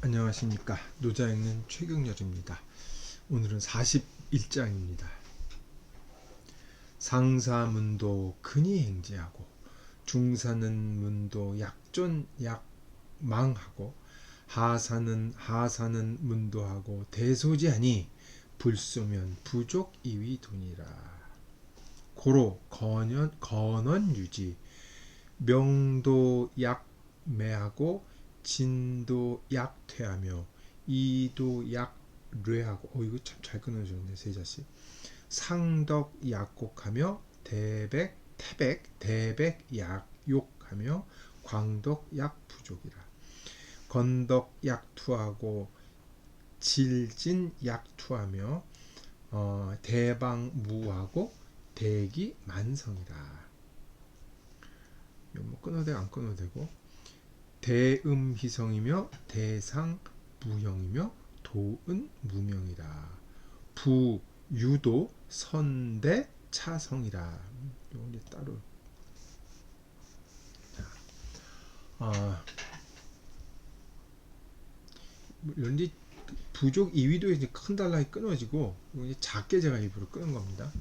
안녕하십니까. 노자 읽는 최경렬입니다. 오늘은 41장입니다. 상사문도 근히 행제하고 중사는 문도 약존 약망하고 하사는 문도하고 대소지하니 불소면 부족 이위돈이라. 고로 건원유지 명도 약매하고 진도 약퇴하며 이도 약뢰하고 이거 참 잘 끊어줬네 세 자씩. 상덕 약곡하며 태백 약욕하며 광덕 약부족이라. 건덕 약투하고 질진 약투하며 대방무하고 대기 만성이라. 뭐 끊어도 되고 안 끊어도 되고. 대음희성이며 대상무형이며 도은무명이라. 부유도 선대차성이라. 이거 이제 따로. 이런데 부족 2위도에 이제 큰 단락이 끊어지고 이제 작게 제가 일부러 끊은 겁니다.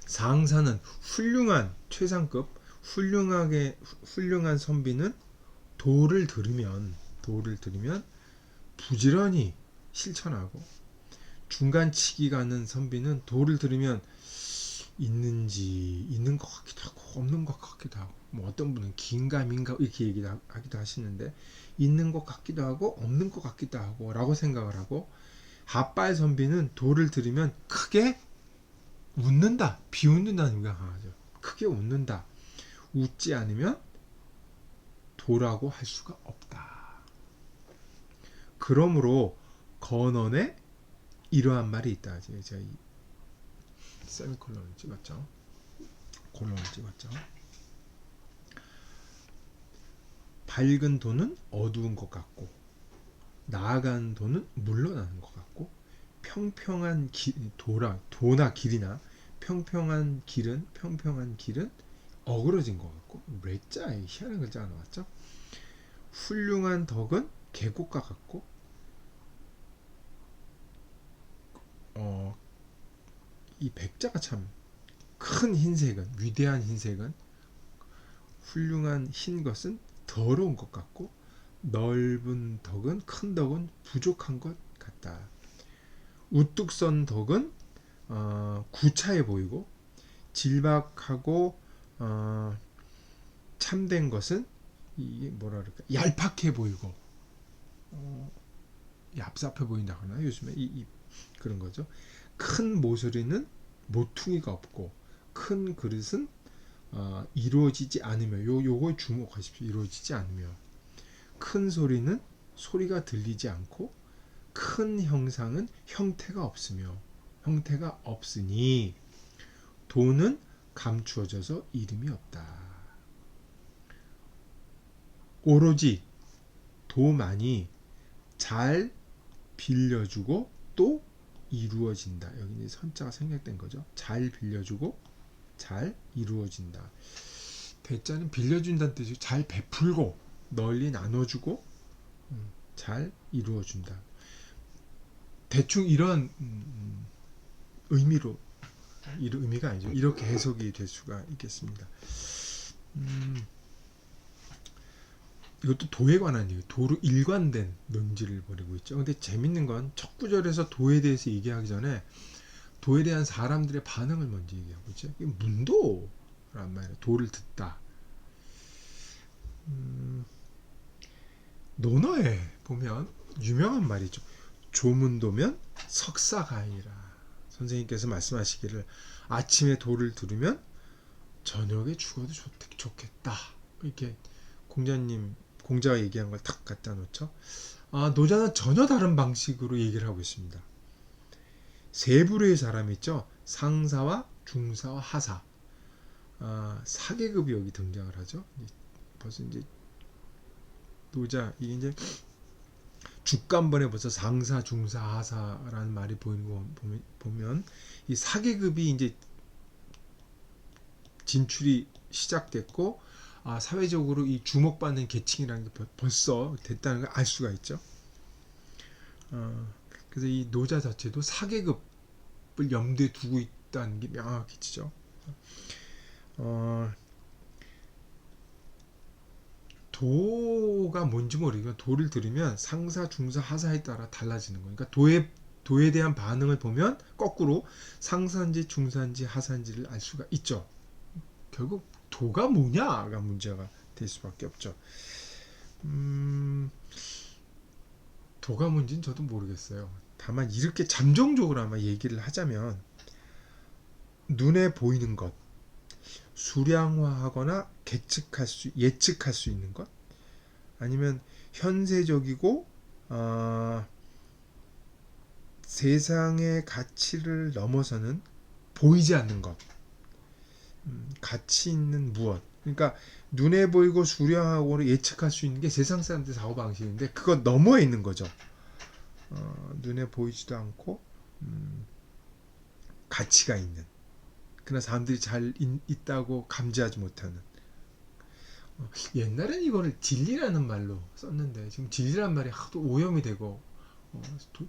상사는 훌륭한 최상급 훌륭한 선비는 도를 들으면 부지런히 실천하고, 중간치기 가는 선비는 도를 들으면 있는 것 같기도 하고 없는 것 같기도 하고, 뭐 어떤 분은 긴가민가 이렇게 얘기하기도 하시는데, 있는 것 같기도 하고 없는 것 같기도 하고 라고 생각을 하고, 핫바의 선비는 도를 들으면 크게 웃는다, 비웃는다는 의미가 강하죠. 크게 웃는다. 웃지 않으면 도라고 할 수가 없다. 그러므로 건언에 이러한 말이 있다. 제가 이 세미콜론을 찍었죠. 콜론을 찍었죠. 밝은 도는 어두운 것 같고, 나아간 도는 물러나는 것 같고, 평평한 도나 길이나 평평한 길은 어그러진 것 같고. 레자 희한한 글자가 나왔죠. 훌륭한 덕은 계곡과 같고, 이 백자가 참 큰 흰색은, 위대한 흰색은, 훌륭한 흰 것은 더러운 것 같고, 넓은 덕은, 큰 덕은 부족한 것 같다. 우뚝 선 덕은 구차해 보이고, 질박하고 참된 것은 이게 뭐라 그럴까, 얄팍해 보이고 얍삽해 보인다거나 요즘에 그런 거죠. 큰 모서리는 모퉁이가 없고, 큰 그릇은 이루어지지 않으며, 요거에 주목하십시오. 이루어지지 않으며. 큰 소리는 소리가 들리지 않고, 큰 형상은 형태가 없으니 도는 감추어져서 이름이 없다. 오로지 도만이 잘 빌려주고 또 이루어진다. 여기 이제 선자가 생략된 거죠. 잘 빌려주고 잘 이루어진다. 대자는 빌려준다는 뜻이고, 잘 베풀고 널리 나눠주고 잘 이루어준다. 대충 이런 의미로, 이런 의미가 아니죠. 이렇게 해석이 될 수가 있겠습니다. 이것도 도에 관한 얘기, 도로 일관된 논지를 벌이고 있죠. 근데 재밌는 건 첫 구절에서 도에 대해서 얘기하기 전에 도에 대한 사람들의 반응을 먼저 얘기하고 있죠. 이게 문도란 말이에요. 도를 듣다. 논어에 보면 유명한 말이죠. 조문도면 석사가이라. 선생님께서 말씀하시기를 아침에 도를 들으면 저녁에 죽어도 좋겠다. 이렇게 공자가 얘기한 걸 탁 갖다 놓죠. 노자는 전혀 다른 방식으로 얘기를 하고 있습니다. 세 부류의 사람이 있죠. 상사와 중사와 하사. 4계급이 여기 등장을 하죠. 벌써 이제 노자, 이게 이제 주간번에 벌써 상사, 중사, 하사라는 말이 보이는 거 보면 이 4계급이 이제 진출이 시작됐고, 사회적으로 이 주목받는 계층이라는 게 벌써 됐다는 걸 알 수가 있죠. 그래서 이 노자 자체도 사계급을 염두에 두고 있다는 게 명확해지죠. 도가 뭔지 모르겠지만 도를 들으면 상사, 중사, 하사에 따라 달라지는 거예요. 그러니까 도에 대한 반응을 보면 거꾸로 상사인지 중사인지 하사인지를 알 수가 있죠. 결국 도가 뭐냐가 문제가 될 수밖에 없죠. 도가 뭔지는 저도 모르겠어요. 다만 이렇게 잠정적으로 아마 얘기를 하자면 눈에 보이는 것, 수량화하거나 예측할 수 있는 것, 아니면 현세적이고 세상의 가치를 넘어서는 보이지 않는 것, 가치 있는 무엇. 그러니까 눈에 보이고 수량하고 예측할 수 있는 게 세상 사람들 사고방식인데 그거 너머에 있는 거죠. 눈에 보이지도 않고 가치가 있는, 그러나 사람들이 잘 있다고 감지하지 못하는. 옛날엔 이거를 진리라는 말로 썼는데 지금 진리란 말이 하도 오염이 되고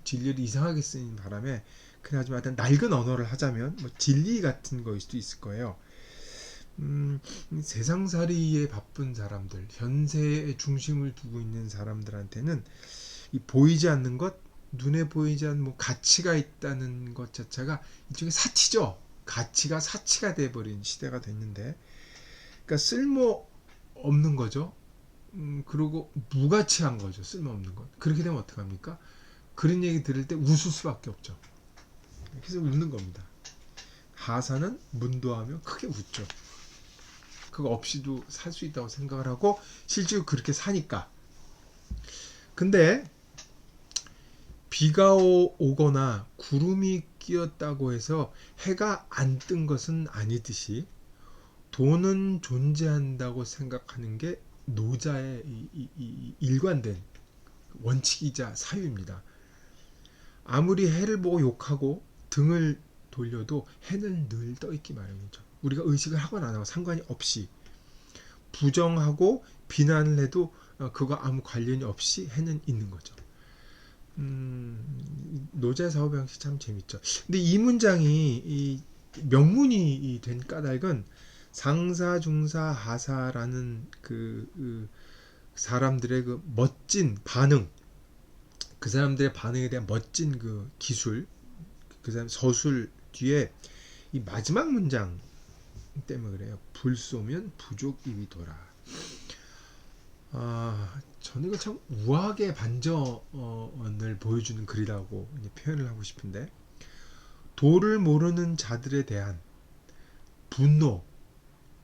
진리를 이상하게 쓰는 바람에 그냥 좀 하여튼 낡은 언어를 하자면 뭐 진리 같은 거일 수도 있을 거예요. 세상살이에 바쁜 사람들, 현세에 중심을 두고 있는 사람들한테는 이 보이지 않는 것, 눈에 보이지 않는 뭐 가치가 있다는 것 자체가 일종의 사치죠. 가치가 사치가 돼버린 시대가 됐는데, 그러니까 쓸모 없는 거죠. 그리고 무가치한 거죠. 쓸모 없는 것. 그렇게 되면 어떡합니까? 그런 얘기 들을 때 웃을 수밖에 없죠. 그래서 웃는 겁니다. 하사는 문도하며 크게 웃죠. 그거 없이도 살 수 있다고 생각을 하고 실제로 그렇게 사니까. 근데 비가 오거나 구름이 끼었다고 해서 해가 안 뜬 것은 아니듯이 돈은 존재한다고 생각하는 게 노자의 이 일관된 원칙이자 사유입니다. 아무리 해를 보고 욕하고 등을 돌려도 해는 늘 떠있기 마련이죠. 우리가 의식을 하거나 안 하고 상관이 없이 부정하고 비난을 해도 그거 아무 관련이 없이 해는 있는 거죠. 노자 사고 방식 참 재밌죠. 근데 이 문장이 이 명문이 된 까닭은 상사, 중사, 하사라는 그 사람들의 그 멋진 반응, 그 사람들의 반응에 대한 멋진 그 기술, 그 사람 서술 뒤에 이 마지막 문장 때문에 그래요. 불 쏘면 부족 입이 돌아. 저는 이거 참 우아하게 반전을 보여주는 글이라고 표현을 하고 싶은데, 도를 모르는 자들에 대한 분노,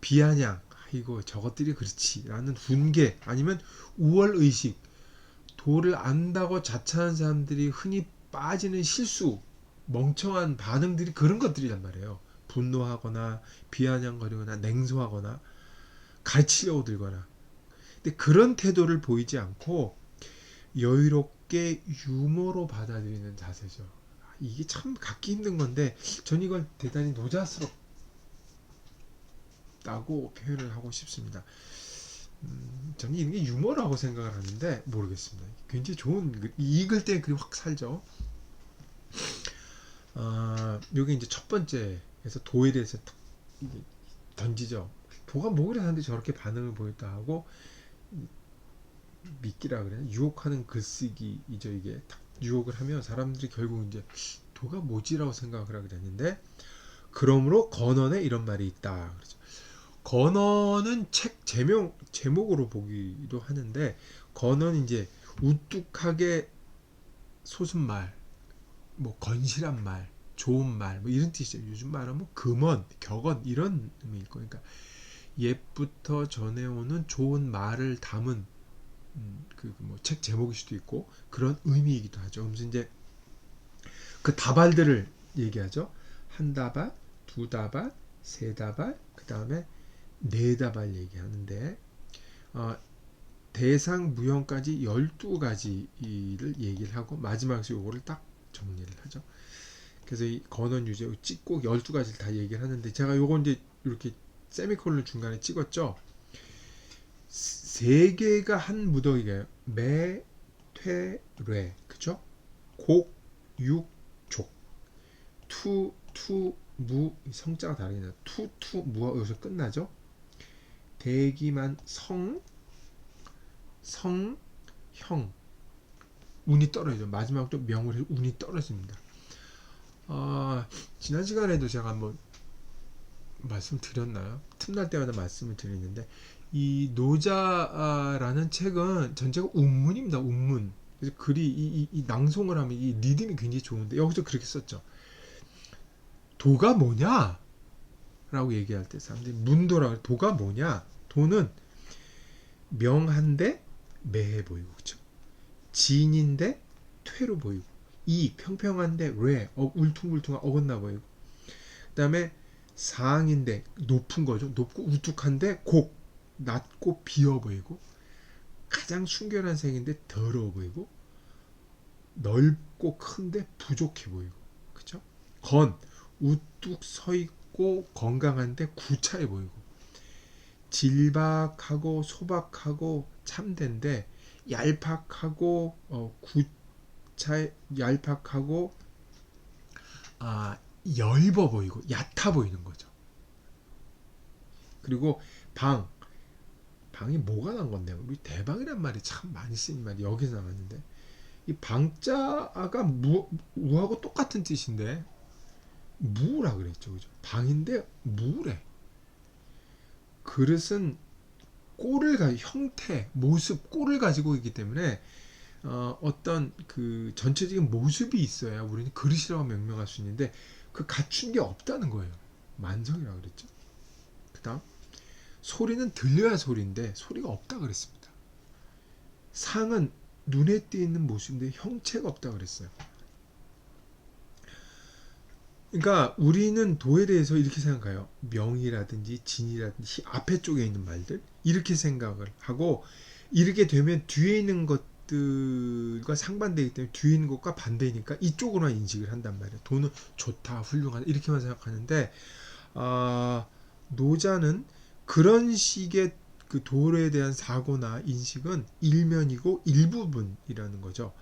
비아냥, 이거 저것들이 그렇지라는 훈계, 아니면 우월의식, 도를 안다고 자처하는 사람들이 흔히 빠지는 실수, 멍청한 반응들이 그런 것들이란 말이에요. 분노하거나 비아냥거리거나 냉소하거나 가르치려고 들거나. 근데 그런 태도를 보이지 않고 여유롭게 유머로 받아들이는 자세죠. 이게 참 갖기 힘든 건데 전 이걸 대단히 노자스럽다고 표현을 하고 싶습니다. 저는 이런 게 유머라고 생각을 하는데 모르겠습니다. 굉장히 좋은 읽을 때 그리 확 살죠. 여기 이제 첫 번째에서 도에 대해서 던지죠. 도가 뭐그래 하는데 저렇게 반응을 보였다 하고 미끼라 그래요. 유혹하는 글쓰기이죠. 이게 딱 유혹을 하면 사람들이 결국 이제 도가 뭐지라고 생각을 하게 되는데, 그러므로 건언에 이런 말이 있다. 그렇죠. 건언은 책 제목으로 보기도 하는데, 건언 이제 우뚝하게 솟은 말, 뭐 건실한 말, 좋은 말, 뭐 이런 뜻이죠. 요즘 말하면 뭐 금언, 격언 이런 의미일 거예요. 그러니까 옛부터 전해오는 좋은 말을 담은 뭐 책 제목일 수도 있고 그런 의미이기도 하죠. 그래서 이제 그 다발들을 얘기하죠. 한 다발, 두 다발, 세 다발, 그 다음에 네 다발 얘기하는데 대상 무형까지 12가지를 얘기를 하고 마지막에서 요거를 딱 정리를 하죠. 그래서 이 건원 유제 찍고 12가지를 다 얘기를 하는데, 제가 요거 이제 이렇게 세미콜론 중간에 찍었죠. 세 개가 한 무더기예요. 매, 퇴, 뢰. 그죠? 곡, 육, 족. 투, 무. 성자가 다르네. 무가 여기서 끝나죠? 대기만 성, 형. 운이 떨어지죠. 마지막도 명을 해서 운이 떨어집니다. 지난 시간에도 제가 한번 말씀드렸나요? 틈날 때마다 말씀을 드리는데 이 노자라는 책은 전체가 운문입니다. 운문. 그래서 글이 이 낭송을 하면 이 리듬이 굉장히 좋은데 여기서 그렇게 썼죠. 도가 뭐냐? 라고 얘기할 때 사람들이 문도라고 도가 뭐냐? 도는 명한데 매해 보이고 그렇죠? 진인데 퇴로 보이고 이 평평한데 뢰 울퉁불퉁 어긋나 보이고 그 다음에 상인데 높은 거죠. 높고 우뚝한데 곡 낮고 비어 보이고 가장 순결한 색인데 더러워 보이고 넓고 큰데 부족해 보이고 그쵸? 건 우뚝 서 있고 건강한데 구차해 보이고 질박하고 소박하고 참된데 얄팍하고 얄팍하고 엷어 보이고 얕아 보이는 거죠. 그리고 방이 뭐가 난 건데 우리 대방이란 말이 참 많이 쓰는 말이 여기서 나왔는데 이 방자가 무하고 똑같은 뜻인데 무라 그랬죠, 그죠? 방인데 무래. 그릇은 형태, 모습, 꼴을 가지고 있기 때문에 어떤 그 전체적인 모습이 있어야 우리는 그릇이라고 명명할 수 있는데 그 갖춘 게 없다는 거예요. 만성이라고 그랬죠. 그다음 소리는 들려야 소리인데 소리가 없다 그랬습니다. 상은 눈에 띄는 모습인데 형체가 없다 그랬어요. 그러니까 우리는 도에 대해서 이렇게 생각해요. 명이라든지 진이라든지 앞에 쪽에 있는 말들 이렇게 생각을 하고 이렇게 되면 뒤에 있는 것들과 상반되기 때문에 뒤에 있는 것과 반대니까 이쪽으로만 인식을 한단 말이에요. 도는 좋다, 훌륭하다 이렇게만 생각하는데 노자는 그런 식의 그 도에 대한 사고나 인식은 일면이고 일부분이라는 거죠.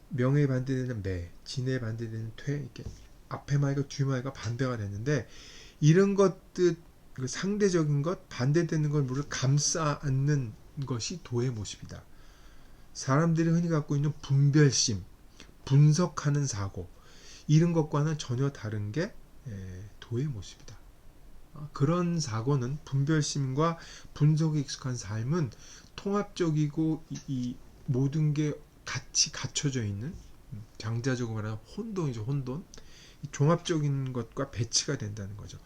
명에 반대되는 매, 진에 반대되는 퇴 이렇게 앞에 말과 뒤 말과 반대가 됐는데 이런 것들 상대적인 것 반대되는 걸 물을 감싸 안는 것이 도의 모습이다. 사람들이 흔히 갖고 있는 분별심, 분석하는 사고 이런 것과는 전혀 다른 게 도의 모습이다. 그런 사고는 분별심과 분석에 익숙한 삶은 통합적이고 이 모든 게 같이 갖춰져 있는 장자적으로 말하면 혼돈이죠. 혼돈. 종합적인 것과 배치가 된다는 거죠.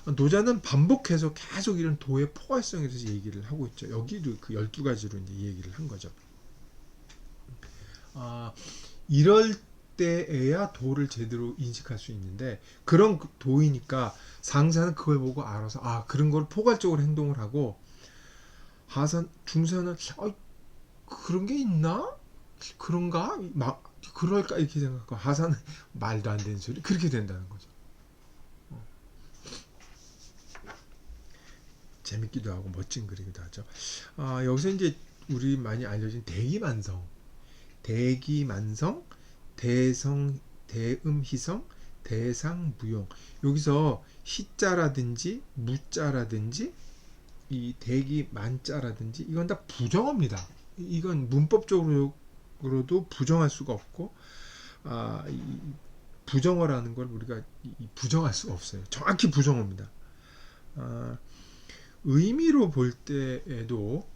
노자는 반복해서 계속 이런 도의 포괄성에 대해서 얘기를 하고 있죠. 여기도 그 12가지로 이제 얘기를 한 거죠. 이럴 때에야 도를 제대로 인식할 수 있는데 그런 도이니까 상사는 그걸 보고 알아서 그런 걸 포괄적으로 행동을 하고 중사는 그런 게 있나? 그런가? 그럴까? 이렇게 생각하고 하사는 말도 안 되는 소리 그렇게 된다는 거죠. 재밌기도 하고 멋진 글이기도 하죠. 여기서 이제 우리 많이 알려진 대기만성, 대성, 대음희성, 대상무용. 여기서 희자라든지 무자라든지 이 대기만자라든지 이건 다 부정어입니다. 이건 문법적으로도 부정할 수가 없고 이 부정어라는 걸 우리가 부정할 수가 없어요. 정확히 부정어입니다. 의미로 볼 때에도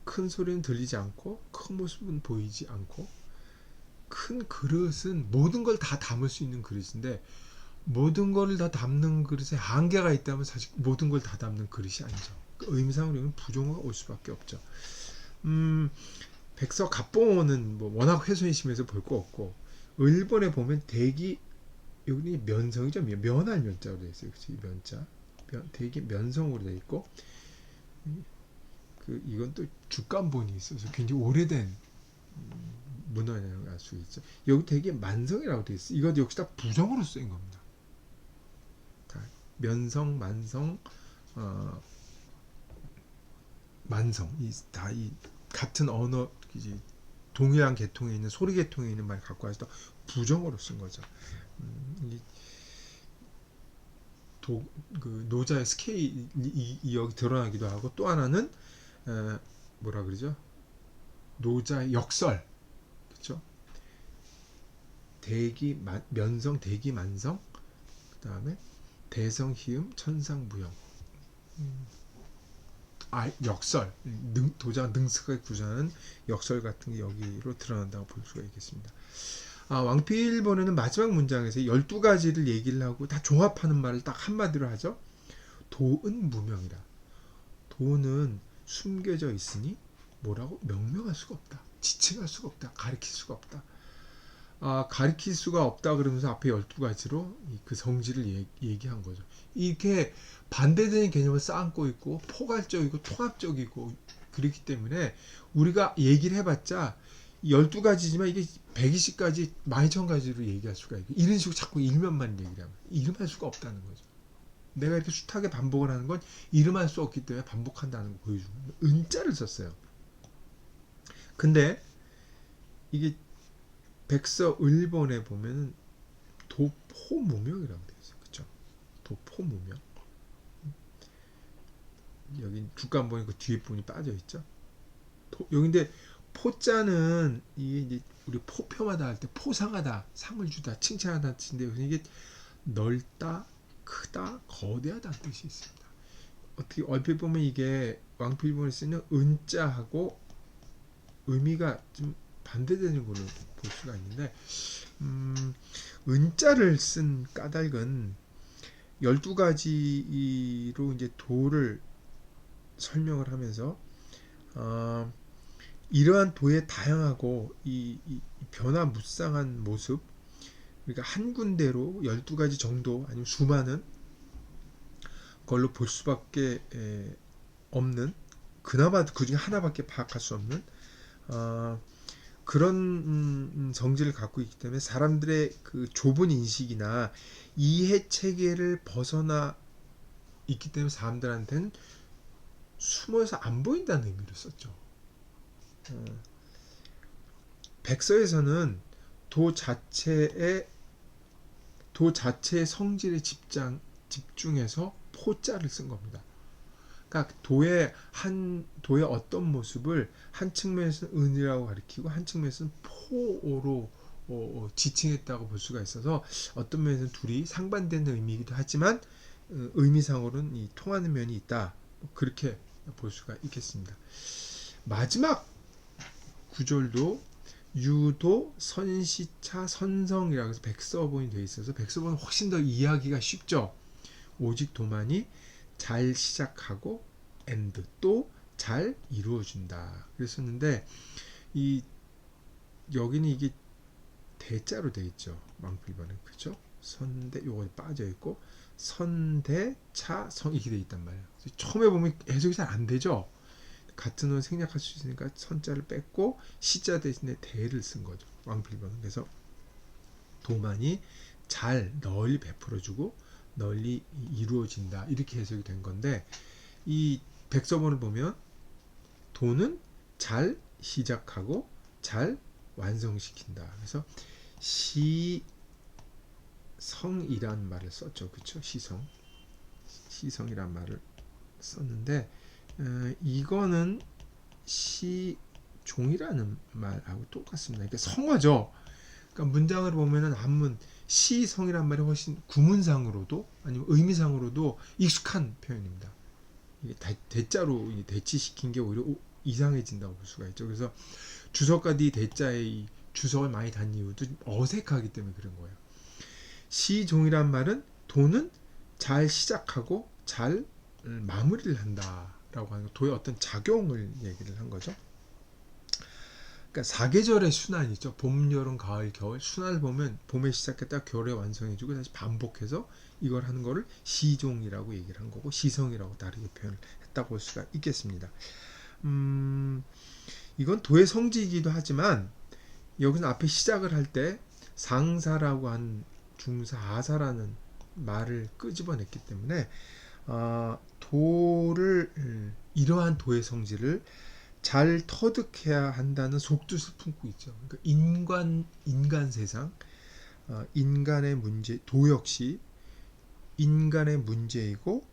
큰 소리는 들리지 않고 큰 모습은 보이지 않고 큰 그릇은 모든 걸 다 담을 수 있는 그릇인데 모든 걸 다 담는 그릇에 한계가 있다면 사실 모든 걸 다 담는 그릇이 아니죠. 의미상으로는 부정어가 올 수밖에 없죠. 백서 갑봉어는 뭐 워낙 훼손심에서 볼 거 없고 일본에 보면 대기 여기 면성이죠. 면할 면자로 되어 있어요. 그치? 면자 대기 면성으로 되어 있고 이건 또 주간본이 있어서 굉장히 오래된 문헌이라고 알 수 있죠. 여기 되게 만성이라고 되어 있어요. 이거 역시 다 부정으로 쓰인 겁니다. 면성, 만성, 만성, 이 같은 언어, 이제 동일한 계통에 있는 소리 계통에 있는 말 갖고 와서 부정어로 쓴 거죠. 이 그 노자의 스케일이 여기 드러나기도 하고, 또 하나는 뭐라 그러죠? 노자의 역설, 그렇죠? 면성, 대기, 만성, 그 다음에 대성, 희음, 천상, 무형. 역설, 도자가 능숙하게 구사하는 역설 같은 게 여기로 드러난다고 볼 수가 있겠습니다. 왕필본에는 마지막 문장에서 12가지를 얘기를 하고 다 종합하는 말을 딱 한마디로 하죠. 도은 무명이다. 도는 숨겨져 있으니 뭐라고 명명할 수가 없다. 지칭할 수가 없다. 가리킬 수가 없다. 가리킬 수가 없다 그러면서 앞에 12가지로 그 성질을 얘기한 거죠. 이렇게 반대되는 개념을 쌓고 있고 포괄적이고 통합적이고 그렇기 때문에 우리가 얘기를 해봤자 12가지지만 이게 120가지, 12,000가지로 얘기할 수가 있고, 이런 식으로 자꾸 일면만 얘기를 하면 이름할 수가 없다는 거죠. 내가 이렇게 숱하게 반복을 하는 건 이름할 수 없기 때문에 반복한다는 거 보여주는 거예요. 은자를 썼어요. 근데 이게 백서을본에 보면은 도포무명이라고 되어 있어요. 그렇죠? 도포무명. 여기 주간 보니 그 뒤에 부분이 빠져 있죠. 여기인데 포자는 이게 우리 포평하다 할 때 포상하다, 상을 주다, 칭찬하다 뜻인데 이게 넓다, 크다, 거대하다는 뜻이 있습니다. 어떻게 얼핏 보면 이게 왕필본에 쓰는 은자하고 의미가 좀 반대되는 걸로 볼 수가 있는데, 은자를 쓴 까닭은 12가지로 이제 도를 설명을 하면서 이러한 도의 다양하고 이 변화무쌍한 모습, 그러니까 한 군데로 12가지 정도 아니면 수많은 걸로 볼 수밖에 없는, 그나마 그 중에 하나밖에 파악할 수 없는 그런 성질을 갖고 있기 때문에 사람들의 그 좁은 인식이나 이해 체계를 벗어나 있기 때문에 사람들한테는 숨어서 안 보인다는 의미로 썼죠. 백서에서는 도 자체의 성질에 집중해서 포자를 쓴 겁니다. 그러니까 도의 어떤 모습을 한 측면에서는 은이라고 가리키고 한 측면에서는 포로 지칭했다고 볼 수가 있어서 어떤 면에서는 둘이 상반되는 의미이기도 하지만 의미상으로는 이 통하는 면이 있다. 그렇게 볼 수가 있겠습니다. 마지막 구절도 유도, 선시차, 선성이라고 해서 백서본이 되어 있어서 백서본은 훨씬 더 이해하기가 쉽죠. 오직 도만이 잘 시작하고 엔드 또 잘 이루어준다 그랬었는데, 여기는 이게 대자로 되어 있죠. 왕필본은. 그렇죠? 선대 요거 빠져 있고 선대차 성 이렇게 되어 있단 말이에요. 처음에 보면 해석이 잘 안 되죠. 같은 원 생략할 수 있으니까 선자를 뺐고 시자 대신에 대를 쓴 거죠. 왕필본은. 그래서 도만이 잘 널리 베풀어주고 널리 이루어진다 이렇게 해석이 된 건데, 이 백서본을 보면 도는 잘 시작하고 잘 완성시킨다. 그래서 시성이란 말을 썼죠. 그렇죠? 시성이란 말을 썼는데 이거는 시종이라는 말하고 똑같습니다. 그러니까 성어죠. 그러니까 문장을 보면은 한문 시성이란 말이 훨씬 구문상으로도 아니면 의미상으로도 익숙한 표현입니다. 이게 대자로 대치시킨 게 오히려 이상해진다고 볼 수가 있죠. 그래서 주석과 대자의 주석을 많이 단 이유도 어색하기 때문에 그런 거예요. 시종이란 말은 도는 잘 시작하고 잘 마무리를 한다라고 하는 도의 어떤 작용을 얘기를 한 거죠. 그러니까 사계절의 순환이죠. 봄, 여름, 가을, 겨울 순환을 보면 봄에 시작했다 겨울에 완성해주고 다시 반복해서 이걸 하는 거를 시종이라고 얘기를 한 거고 시성이라고 다르게 표현을 했다고 볼 수가 있겠습니다. 이건 도의 성질이기도 하지만 여기서 앞에 시작을 할 때 상사라고 한 중사 아사라는 말을 끄집어냈기 때문에 도를 이러한 도의 성질을 잘 터득해야 한다는 속뜻을 품고 있죠. 그러니까 인간 세상, 인간의 문제, 도 역시 인간의 문제이고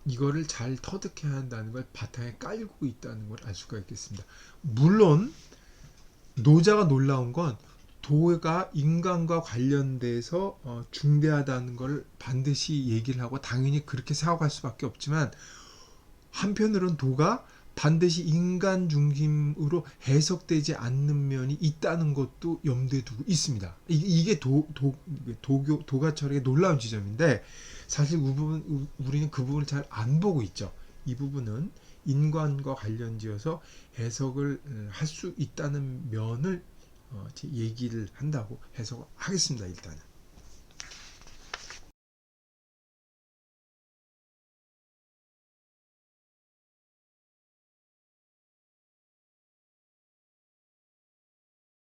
이거를 잘 터득해야 한다는 걸 바탕에 깔고 있다는 걸 알 수가 있겠습니다. 물론 노자가 놀라운 건 도가 인간과 관련돼서 중대하다는 걸 반드시 얘기를 하고 당연히 그렇게 생각할 수밖에 없지만 한편으로는 도가 반드시 인간 중심으로 해석되지 않는 면이 있다는 것도 염두에 두고 있습니다. 이게 도가 철학의 놀라운 지점인데 사실 우리는 그 부분을 잘 안 보고 있죠. 이 부분은 인간과 관련지어서 해석을 할 수 있다는 면을 얘기를 한다고 해석하겠습니다. 일단은.